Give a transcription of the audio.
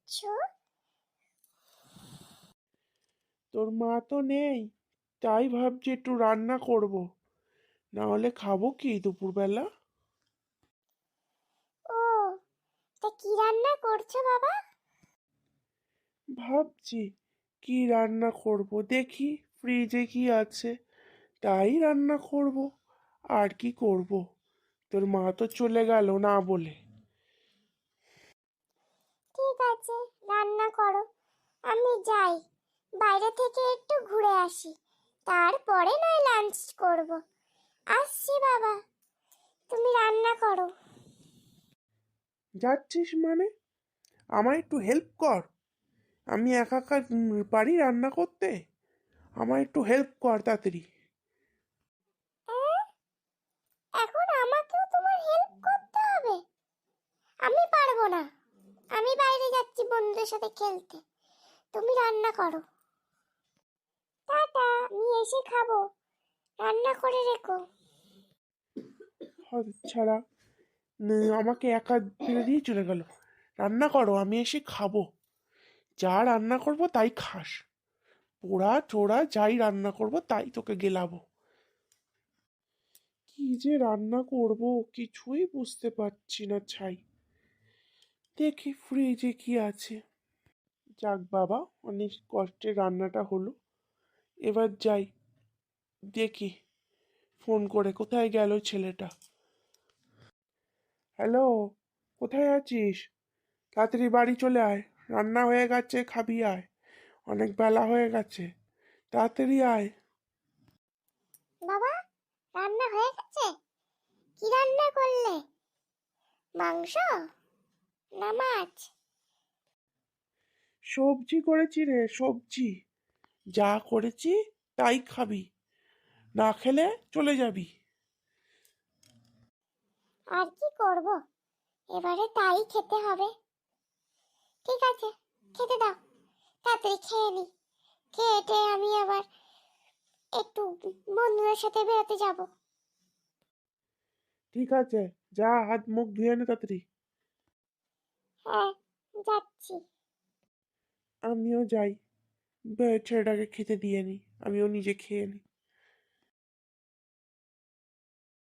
করছো? তোর মা তো নেই, তাই ভাবছি একটু রান্না করব, না হলে খাবো কি দুপুরবেলা। ও, তা কি রান্না করছো বাবা? ভাবছি কি রান্না করব, দেখি ফ্রিজে কি আছে তাই রান্না করব। আর কি করব, তোর মা তো চলে গেল না বলে। ঠিক আছে, রান্না করো। আমি যাই, বাইরে থেকে একটু ঘুরে আসি, তারপরে নয় লাঞ্চ করব। আসছি বাবা, তুমি রান্না করো। যাচ্ছিস মানে? আমায় একটু হেল্প কর, আমি একা একা পারি রান্না করতে? আমায় একটু হেল্প কর তাড়াতাড়ি। অ্যাঁ, এখন আমাকেও তোমার হেল্প করতে হবে? আমি পারবো না, আমি বাইরে যাচ্ছি বন্ধুদের সাথে খেলতে। তুমি রান্না করো। টাটা, আমি এসে খাবো, রান্না করে রেখো। ছাড়া আমাকে একা ফেলে দিয়ে চলে গেল। রান্না করো, আমি এসে খাবো। যা রান্না করব তাই খাস, পোড়া টোড়া যাই রান্না করব তাই তোকে গেলাবো। কি যে রান্না করব কিছুই বুঝতে পারছি না ছাই। দেখি ফ্রিজে কি আছে। যাক বাবা, অনেক কষ্টে রান্নাটা হলো। এবার যাই, দেখি ফোন করে কোথায় গেল ছেলেটা। হ্যালো, কোথায় আছিস? তাড়াতাড়ি বাড়ি চলে আয়, রান্না হয়ে গেছে, খাবি আয়। অনেক বেলা হয়ে গেছে, তাড়াতাড়ি আয়। বাবা, রান্না হয়ে গেছে? কি রান্না করলে? মাংস না মাছ? সবজি করেছি রে, সবজি। যা করেছি তাই খাবি, না খেলে চলে যাবি। আর কি করব, এবারে তাই খেতে হবে। ঠিক আছে, খেতে দাও, তাড়াতাড়ি খেয়ে নি। খেয়ে আমি আবার একটু বন্ধুদের সাথে বেরোতে যাব। ঠিক আছে, যা হাত মুখ ধুয়ে নে তাড়াতাড়ি। হ্যাঁ, যাচ্ছি। আমিও যাই, ছেলেটাকে খেতে দিয়ে নি, আমিও নিজে খেয়ে নিই।